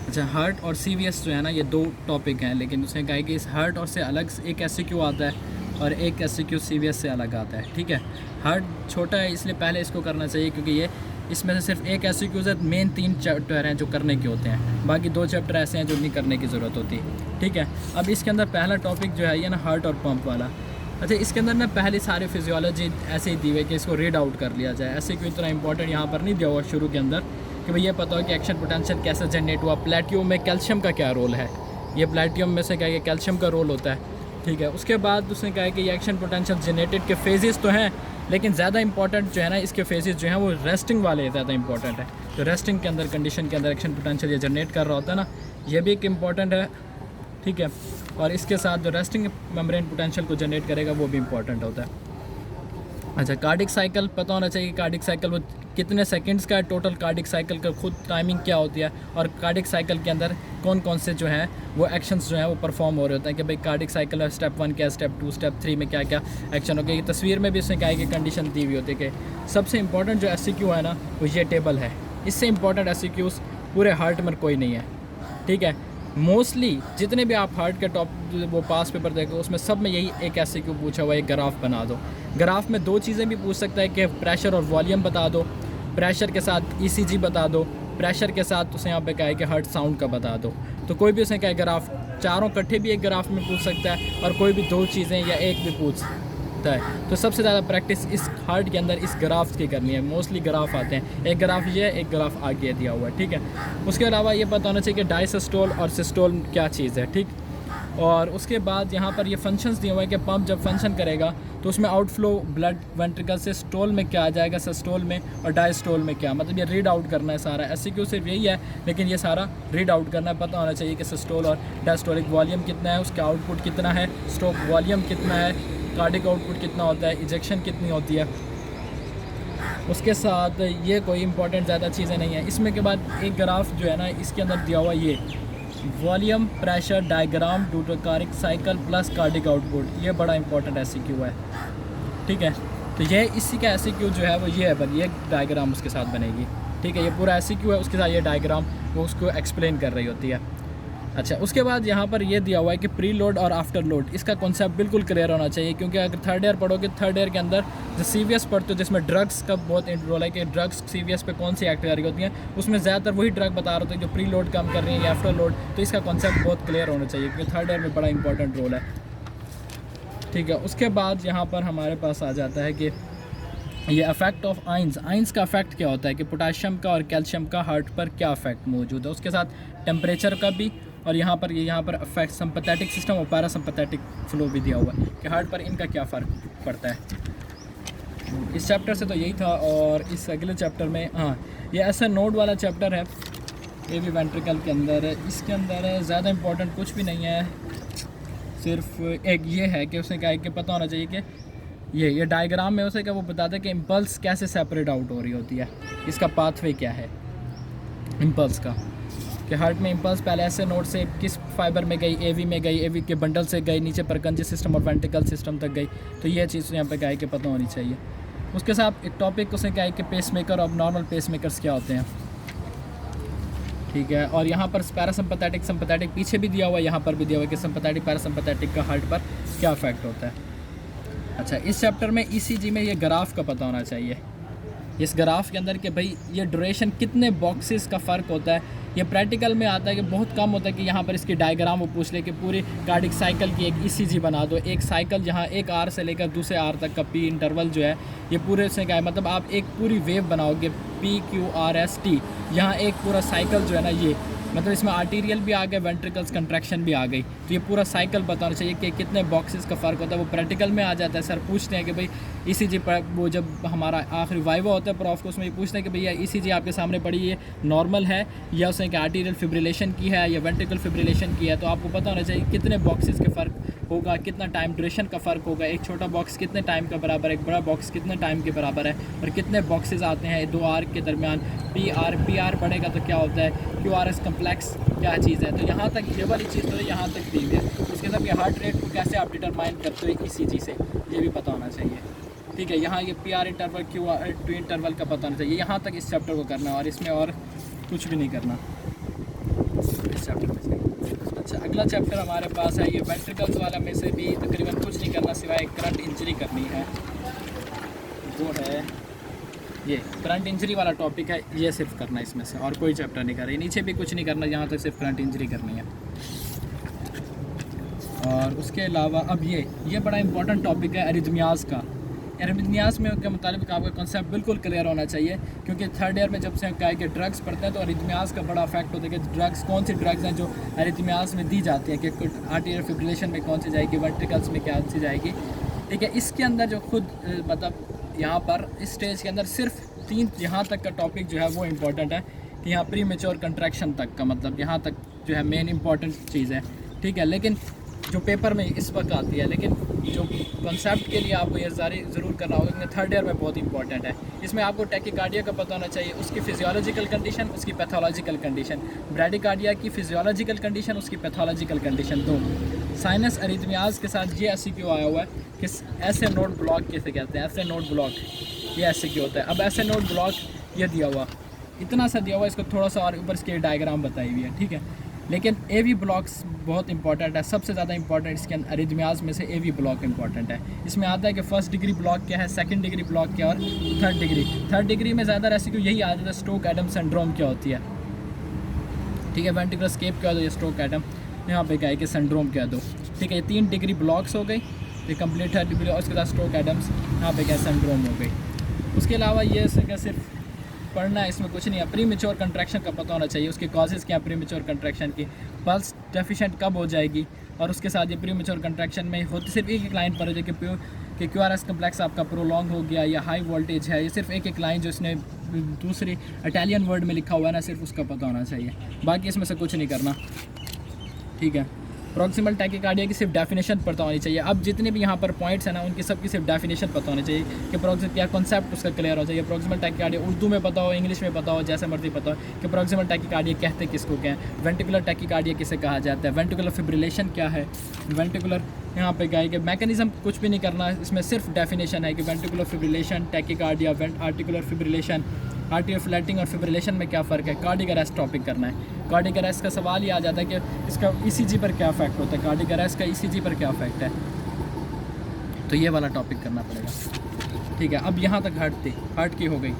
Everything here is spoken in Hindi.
अच्छा, हार्ट और सीवीएस जो है ना, ये दो टॉपिक हैं, लेकिन उसने कहा है कि इस हार्ट और से अलग एक एससीक्यू आता है और एक एससीक्यू सीवीएस से अलग आता है। ठीक है, हार्ट छोटा है इसलिए पहले इसको करना चाहिए, क्योंकि ये इसमें से सिर्फ एक एससीक्यू है, मेन 3 चैप्टर हैं जो करने के होते हैं, बाकी 2 चैप्टर ऐसे हैं जो नहीं करने की ज़रूरत होती। ठीक है, अब इसके अंदर पहला टॉपिक जो है ये ना हार्ट और पंप वाला। अच्छा, इसके अंदर ना पहले सारे फिजियोलॉजी ऐसे ही दी हुई कि इसको रीड आउट कर लिया जाए। ऐसे कोई इतना इंपॉर्टेंट यहाँ पर नहीं दिया हुआ शुरू के अंदर कि भाई ये पता हो कि एक्शन पोटेंशियल कैसे जनरेट हुआ, प्लेटियम में कैल्शियम का क्या रोल है, ये प्लेटियम में से क्या है कैल्शियम का रोल होता है। ठीक है, उसके बाद उसने कहा है कि ये एक्शन पोटेंशियल जनरेटेड के फेजेस तो हैं, लेकिन ज़्यादा इंपॉर्टेंट जो है ना इसके फेजेस जो हैं वो रेस्टिंग वाले ज़्यादा इंपॉर्टेंट है। तो रेस्टिंग के अंदर कंडीशन के अंदर एक्शन पोटेंशियल ये जनरेट कर रहा होता है ना, ये भी एक इम्पॉर्टेंट है। ठीक है, और इसके साथ जो रेस्टिंग मेम्ब्रेन पोटेंशियल को जनरेट करेगा वो भी इंपॉर्टेंट होता है। अच्छा, कार्डिक साइकिल पता होना चाहिए, कार्डिक साइकिल वो कितने सेकंड्स का है, टोटल कार्डिक साइकिल का खुद टाइमिंग क्या होती है, और कार्डिक साइकिल के अंदर कौन कौन से जो हैं वो एक्शंस जो हैं वो परफॉर्म हो रहे होते हैं कि भाई कार्डिक साइकिल में स्टेप 1 क्या, स्टेप 2, स्टेप 3 में क्या क्या एक्शन हो गया। ये तस्वीर में भी उसने कहा है कि कंडीशन दी हुई होती है कि सबसे इंपॉर्टेंट जो एससीक्यू है ना वो ये टेबल है, इससे इंपॉर्टेंट एससीक्यूज़ पूरे हार्ट में कोई नहीं है। ठीक है, मोस्टली जितने भी आप हार्ट के टॉप वो पास पेपर देखो उसमें सब में यही एक एससीक्यू पूछा हुआ है, एक ग्राफ बना दो। ग्राफ में 2 चीज़ें भी पूछ सकता है कि प्रेशर और वॉल्यूम बता दो, प्रेशर के साथ ईसीजी बता दो, प्रेशर के साथ उसे यहाँ पे कहा है कि हार्ट साउंड का बता दो। तो कोई भी उसे कहे ग्राफ, चारों इकट्ठे भी एक ग्राफ में पूछ सकता है और कोई भी 2 चीज़ें या एक भी पूछ सकता है। तो सबसे ज़्यादा प्रैक्टिस इस हार्ट के अंदर इस ग्राफ की करनी है। मोस्टली ग्राफ आते हैं, एक ग्राफ ये है, एक ग्राफ आगे दिया हुआ है। ठीक है, उसके अलावा ये पता होना चाहिए कि डायसिस्टोल और सिस्टोल क्या चीज़ है। ठीक, और उसके बाद यहाँ पर ये फंक्शंस दिए हुए हैं कि पंप जब फंक्शन करेगा तो उसमें आउटफ्लो ब्लड वेंट्रिकल से स्टोल में क्या आ जाएगा, सिस्टोल में, और डायस्टोल में क्या, मतलब ये रीड आउट करना है सारा। एससीक्यू सिर्फ यही है, लेकिन ये सारा रीड आउट करना है। पता होना चाहिए कि सिस्टोल और डायस्टोलिक वॉल्यूम कितना है, उसका आउटपुट कितना है, स्ट्रोक वॉल्यूम कितना है, कार्डिक आउटपुट कितना होता है, इजेक्शन कितनी होती है। उसके साथ ये कोई इंपॉर्टेंट ज़्यादा चीज़ें नहीं है। इसमें के बाद एक ग्राफ जो है ना इसके अंदर दिया हुआ ये volume pressure diagram due to cardiac cycle plus cardiac output, ये बड़ा इंपॉर्टेंट एससीक्यू है। ठीक है, तो ये इसी का एससीक्यू जो है वो ये है, पर ये डायग्राम उसके साथ बनेगी। ठीक है, ये पूरा एससीक्यू है, उसके साथ ये डायग्राम वो उसको एक्सप्लेन कर रही होती है। अच्छा, उसके बाद यहाँ पर ये दिया हुआ है कि प्री लोड और आफ्टर लोड, इसका कॉन्सेप्ट बिल्कुल क्लियर होना चाहिए, क्योंकि अगर थर्ड ईयर पढ़ोगे, थर्ड ईयर के अंदर जो सीवीएस पढ़ते हो जिसमें ड्रग्स का बहुत रोल है कि ड्रग्स सीवीएस पे कौन सी एक्ट कर रही होती हैं, उसमें ज़्यादातर वही ड्रग बता रहे होते हैं जो प्री लोड कम कर रही है या आफ्टर लोड। तो इसका कॉन्सेप्ट बहुत क्लियर होना चाहिए क्योंकि थर्ड ईयर में बड़ा इंपॉर्टेंट रोल है। ठीक है, उसके बाद यहाँ पर हमारे पास आ जाता है कि ये अफेक्ट ऑफ आइंस, आइंस का अफेक्ट क्या होता है कि पोटाशियम का और कैल्शियम का हार्ट पर क्या अफेक्ट मौजूद है, उसके साथ टेम्परेचर का भी, और यहाँ पर अफेक्ट सिंपैथेटिक सिस्टम और पैरासिम्पैथेटिक फ्लो भी दिया हुआ है कि हार्ट पर इनका क्या फ़र्क पड़ता है। इस चैप्टर से तो यही था, और इस अगले चैप्टर में ये ऐसा नोड वाला चैप्टर है एवी वेंट्रिकल के अंदर। इसके अंदर ज़्यादा इंपॉर्टेंट कुछ भी नहीं है, सिर्फ एक ये है कि उसने कहा कि पता होना चाहिए कि ये डायग्राम में उसे क्या वो बताता है कि इम्पल्स कैसे सेपरेट आउट हो रही होती है, इसका पाथवे क्या है इम्पल्स का, कि हार्ट में इम्पल्स पहले ऐसे नोड से किस फाइबर में गई, एवी में गई, एवी के बंडल से गई, नीचे परकंजी सिस्टम और वेंट्रिकल सिस्टम तक गई। तो ये चीज़ यहाँ पे क्या है कि पता होनी चाहिए। उसके साथ एक टॉपिक उसे क्या है कि पेसमेकर और नॉर्मल पेसमेकर्स क्या होते हैं। ठीक है, और यहाँ पर पैरासिम्पैथेटिक सिम्पैथेटिक पीछे भी दिया हुआ है, यहाँ पर भी दिया हुआ है कि सिम्पैथेटिक पैरासिम्पैथेटिक का हार्ट पर क्या इफेक्ट होता है। अच्छा, इस चैप्टर में ईसीजी में ये ग्राफ का पता होना चाहिए, इस ग्राफ के अंदर कि भाई ये ड्यूरेशन कितने बॉक्सेस का फ़र्क होता है। ये प्रैक्टिकल में आता है कि बहुत कम होता है कि यहाँ पर इसकी डायग्राम वो पूछ ले कि पूरी कार्डिक साइकिल की एक ईसीजी बना दो, एक साइकिल जहाँ एक आर से लेकर दूसरे आर तक का पी इंटरवल जो है ये पूरे से क्या है, मतलब आप एक पूरी वेव बनाओगे PQRST, यहाँ एक पूरा साइकिल जो है ना ये, मतलब इसमें आर्टीरियल भी आ गए, वेंट्रिकल्स कंट्रैक्शन भी आ गई। तो ये पूरा साइकिल बताना चाहिए कि कितने बॉक्सेस का फ़र्क होता है। वो प्रैक्टिकल में आ जाता है, सर पूछते हैं कि भाई ईसीजी पर वो जब हमारा आखिरी वाइवा होता है प्रॉफ को, उसमें ये पूछते हैं कि भैया ईसीजी आपके सामने पड़ी है नॉर्मल है या उसने कि आर्टीरियल फिब्रिलेशन की है या वेंट्रिकल फिब्रिलेशन की है। तो आपको पता होना चाहिए कितने बॉक्सेस के फ़र्क होगा, कितना टाइम ड्यूरेशन का फ़र्क होगा, एक छोटा बॉक्स कितने टाइम का बराबर है, एक बड़ा बॉक्स कितने टाइम के बराबर है, और कितने बॉक्सेस आते हैं 2 आर के दरमियान। पी आर बढ़ेगा तो क्या होता है, QRS कम्प्लेक्स क्या चीज़ है। तो यहाँ तक ये वाली चीज़ तो यहाँ तक दी है। इसके अंदर ये हार्ट रेट को कैसे आप डिटरमाइन करते हो ECG से, ये भी पता होना चाहिए। ठीक है, यहाँ ये PR इंटरवल QRS इंटरवल का पता होना चाहिए। यहाँ तक इस चैप्टर को करना है और इसमें और कुछ भी नहीं करना। अगला चैप्टर हमारे पास है ये वेंट्रिकल्स वाला, में से भी तकरीबन कुछ नहीं करना सिवाय करंट इंजरी करनी है, वो है ये करंट इंजरी वाला टॉपिक है, ये सिर्फ करना है इसमें से, और कोई चैप्टर नहीं कर रही, नीचे भी कुछ नहीं करना, यहाँ तक सिर्फ करंट इंजरी करनी है। और उसके अलावा अब ये बड़ा इंपॉर्टेंट टॉपिक है एरिथमियाज़ का। एरिथमियाज़ में के मुताबिक आपका कॉन्सेप्ट बिल्कुल क्लियर होना चाहिए, क्योंकि थर्ड ईयर में जब से हम कहा कि ड्रग्स पढ़ते हैं तो एरिथमियाज़ का बड़ा इफेक्ट होता है कि ड्रग्स कौन सी ड्रग्स हैं जो एरिथमियाज़ में दी जाती हैं, कि आर्टीरियल फिब्रिलेशन में कौन सी जाएगी, वेंट्रिकल्स में क्या सी जाएगी, ठीक है। इसके अंदर जो खुद मतलब यहाँ पर इस स्टेज के अंदर सिर्फ 3 यहाँ तक का टॉपिक जो है वो इम्पोर्टेंट है, कि यहाँ प्री मेच्योर कंट्रैक्शन तक का मतलब यहाँ तक जो है मेन इंपॉर्टेंट चीज़ है, ठीक है। लेकिन जो पेपर में इस वक्त आती है, लेकिन जो कॉन्सेप्ट के लिए आपको ये ज़रूर करना होगा, क्योंकि थर्ड ईयर में बहुत इंपॉर्टेंट है। इसमें आपको टैकीकार्डिया का पता होना चाहिए, उसकी फिजियोलॉजिकल कंडीशन, उसकी पैथोलॉजिकल कंडीशन, ब्रैडीकार्डिया की फिजियोलॉजिकल कंडीशन, उसकी पैथोलॉजिकल कंडीशन, दो। साइनस एरिथमियाज़ के साथ ये एससीक्यू आया हुआ है कि ऐसे नोड ब्लॉक कैसे कहते हैं, ऐसे नोड ब्लॉक, ये एससीक्यू होता है। अब ऐसे नोड ब्लॉक ये दिया हुआ, इतना सा दिया हुआ, इसको थोड़ा सा और ऊपर इसके डायग्राम बताई हुई है, ठीक है। लेकिन एवी ब्लॉक्स बहुत इंपॉर्टेंट है, सबसे ज़्यादा इंपॉर्टेंट इसके अंदर एरिथमियाज़ में से एवी ब्लॉक इंपॉर्टेंट है। इसमें आता है कि फर्स्ट डिग्री ब्लॉक क्या है, सेकंड डिग्री ब्लॉक क्या है, और थर्ड डिग्री में ज़्यादा रेसिक्यू यही आ जाता है, स्ट्रोक एडम सिंड्रोम क्या होती है, ठीक है। वेंट्रिकुलर स्केप क्या होता है, स्ट्रोक एडम, यहाँ पे क्या है कि सिंड्रोम क्या दो, ठीक है। 3 डिग्री ब्लॉक्स हो गई, ये कंप्लीट थर्ड डिग्री, और उसके बाद स्ट्रोक एडम्स, यहाँ पे क्या सिंड्रोम हो गई। उसके अलावा ये सिर्फ पढ़ना है, इसमें कुछ नहीं है। प्री मेच्योर कंट्रैक्शन का पता होना चाहिए, उसके कॉजेज़ क्या है प्री मेच्योर कंट्रैक्शन की, पल्स डेफिशिएंट कब हो जाएगी, और उसके साथ ये प्री मेच्योर कंट्रैक्शन में होती सिर्फ एक लाइन पर हो जाए कि क्यूआरएस कम्प्लेक्स आपका प्रोलॉन्ग हो गया या हाई वोल्टेज है, ये सिर्फ एक लाइन जो इसने दूसरी इटालियन वर्ड में लिखा हुआ है ना, सिर्फ उसका पता होना चाहिए, बाकी इसमें से कुछ नहीं करना, ठीक है। प्रॉक्सिमल टैकीकार्डिया की सिर्फ डेफिनेशन पता होनी चाहिए। अब जितने भी यहाँ पर पॉइंट्स हैं ना, उनकी सबकी सिर्फ डेफिनेशन पता होनी चाहिए कि प्रॉक्सिमल क्या कॉन्सेप्ट उसका क्लियर हो चाहिए। प्रॉक्सिमल टैकीकार्डिया उर्दू में पता हो, इंग्लिश में पता हो, जैसे मर्जी पता हो कि प्रॉक्सिमल टैकीकार्डिया कहते किसको क्या है, वेंट्रिकुलर टैकीकार्डिया किसे कहा जाता है, वेंट्रिकुलर फिब्रिलेशन क्या है, वेंट्रिकुलर यहाँ पे क्या है कि मैकेनिज्म कुछ भी नहीं करना, इसमें सिर्फ डेफिनेशन है कि ventricular fibrillation, tachycardia, articular fibrillation, atrial fluttering और फिब्रिलेशन में क्या फ़र्क है, कार्डियक अरेस्ट टॉपिक करना है। कार्डियक अरेस्ट का सवाल ही आ जाता है कि इसका ईसीजी पर क्या इफेक्ट होता है, कार्डियक अरेस्ट का ईसीजी पर क्या इफेक्ट है, तो ये वाला टॉपिक करना पड़ेगा, ठीक है। अब यहाँ तक हार्ट की हो गई।